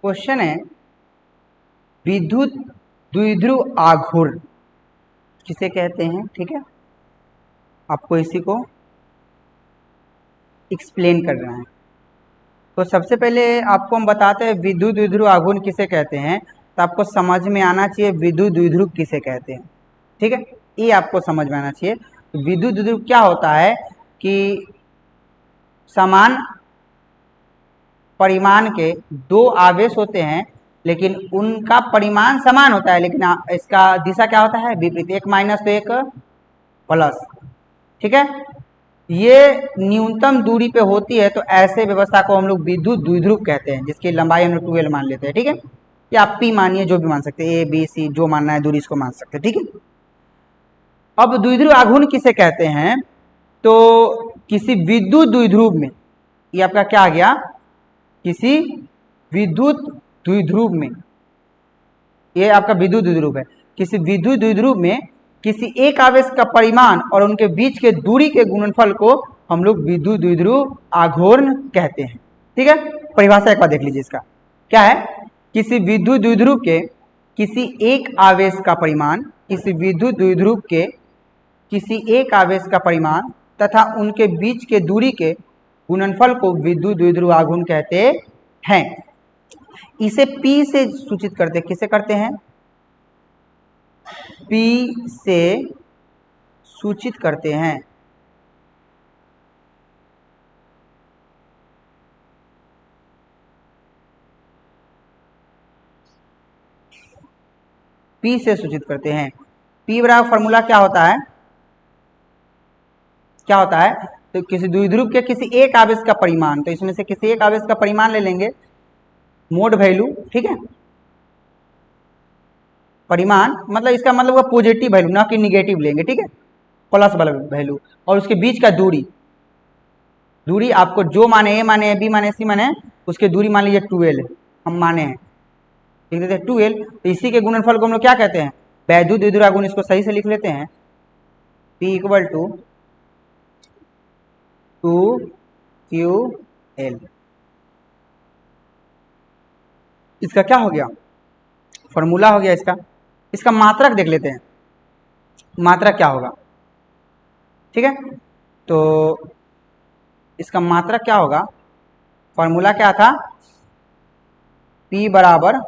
Question है विद्युत द्विध्रुव आघूर्ण किसे कहते हैं। ठीक है, आपको इसी को एक्सप्लेन करना है। तो सबसे पहले आपको हम बताते हैं विद्युत द्विध्रुव आघूर्ण किसे कहते हैं। तो आपको समझ में आना चाहिए विद्युत द्विध्रुव किसे कहते हैं। ठीक है, ये आपको समझ में आना चाहिए। विद्युत द्विध्रुव क्या होता है कि समान परिमाण के दो आवेश होते हैं, लेकिन उनका परिमाण समान होता है, लेकिन इसका दिशा क्या होता है, विपरीत, एक माइनस तो एक प्लस। ठीक है, ये न्यूनतम दूरी पे होती है, तो ऐसे व्यवस्था को हम लोग विद्युत द्विध्रुव कहते हैं, जिसकी लंबाई हम लोग 2l मान लेते हैं। ठीक है, या आप p मानिए, जो भी मान सकते हैं, a b c जो मानना है दूरी इसको मान सकते हैं। ठीक है, अब द्विध्रुव आघूर्ण किसे कहते हैं। तो किसी विद्युत द्विध्रुव में, ये आपका क्या आ गया, किसी विद्युत द्विध्रुव में, ये आपका विद्युत द्विध्रुव है। किसी विद्युत द्विध्रुव में किसी एक आवेश का परिमाण और उनके बीच के दूरी के गुणनफल को हम लोग विद्युत द्विध्रुव आघूर्ण कहते हैं। ठीक है, परिभाषा एक बार देख लीजिए इसका क्या है। किसी विद्युत द्विध्रुव के किसी एक आवेश का परिमाण, किसी विद्युत द्विध्रुव के किसी एक आवेश का परिमाण तथा उनके बीच के दूरी के गुणनफल को विद्युत द्विध्रुव आघूर्ण कहते हैं। इसे P से सूचित करते, किसे करते हैं, P से सूचित करते हैं। P से सूचित करते हैं। P बराबर फॉर्मूला क्या होता है, क्या होता है, तो किसी द्विध्रुव के किसी एक आवेश का परिमाण, तो इसमें से किसी एक आवेश का परिमाण ले लेंगे, मोड वैल्यू। ठीक है, परिमाण मतलब इसका मतलब वो पॉजिटिव वैल्यू, ना कि निगेटिव लेंगे। ठीक है, प्लस वाला वैल्यू, और उसके बीच का दूरी, दूरी आपको जो माने, ए माने, बी माने, सी माने, उसके दूरी मान लीजिए 2l हम माने हैं, लिख देते हैं 2l। तो इसी के गुणनफल को हम लोग क्या कहते हैं, वैद्युत द्विध्रुव आघूर्ण। इसको सही से लिख लेते हैं, P इक्वल टू 2ql। इसका क्या हो गया, फॉर्मूला हो गया इसका। इसका मात्रक देख लेते हैं, मात्रक क्या होगा। ठीक है, तो इसका मात्रक क्या होगा, फॉर्मूला क्या था, P बराबर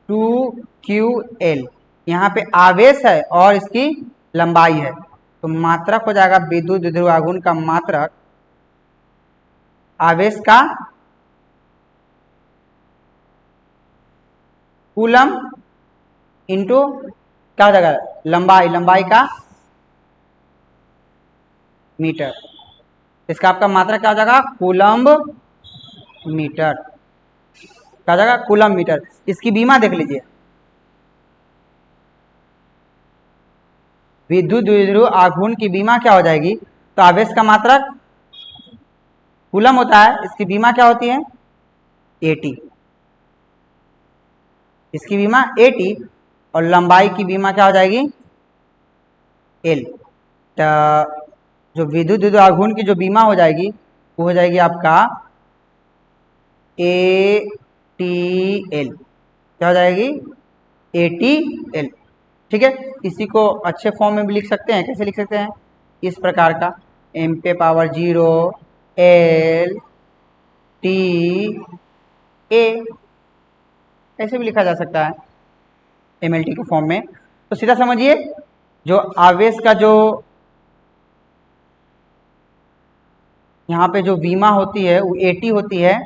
2ql। यहाँ पे आवेश है और इसकी लंबाई है, तो मात्रक हो जाएगा विद्युत द्विध्रुव आघूर्ण का मात्रक, आवेश का कूलम इंटू क्या हो जाएगा, लंबाई, लंबाई का मीटर। इसका आपका मात्रक क्या हो जाएगा, कूलम्ब मीटर, क्या हो जाएगा, कूलम्ब मीटर। इसकी बीमा देख लीजिए, विद्युत द्विध्रुव आघूर्ण की बीमा क्या हो जाएगी, तो आवेश का मात्रक कूलम होता है, इसकी बीमा क्या होती है, AT, इसकी बीमा AT, और लंबाई की बीमा क्या हो जाएगी, L। तो जो विद्युत द्विध्रुव आघूर्ण की जो बीमा हो जाएगी वो हो जाएगी आपका ATL, क्या हो जाएगी, ATL। ठीक है, इसी को अच्छे फॉर्म में भी लिख सकते हैं। कैसे लिख सकते हैं, इस प्रकार का, m पे पावर 0 L T A, ऐसे भी लिखा जा सकता है MLT के फॉर्म में। तो सीधा समझिए, जो आवेश का जो यहाँ पे जो बीमा होती है वो AT होती है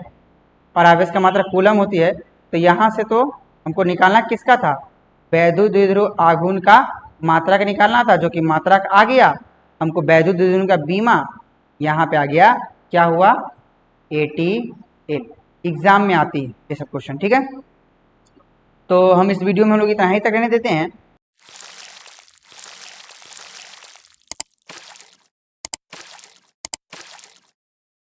और आवेश का मात्रक कूलम होती है। तो यहाँ से तो हमको निकालना किसका था, वैद्युत द्विध्रुव आघूर्ण का मात्रक निकालना था, जो कि मात्रक आ गया हमको वैद्युत द्विध्रुव का बीमा, यहाँ पे आ गया क्या हुआ, ATL। एग्जाम में आती है ये सब क्वेश्चन। ठीक है, तो हम इस वीडियो में हम लोग इतना ही तक रहने देते हैं।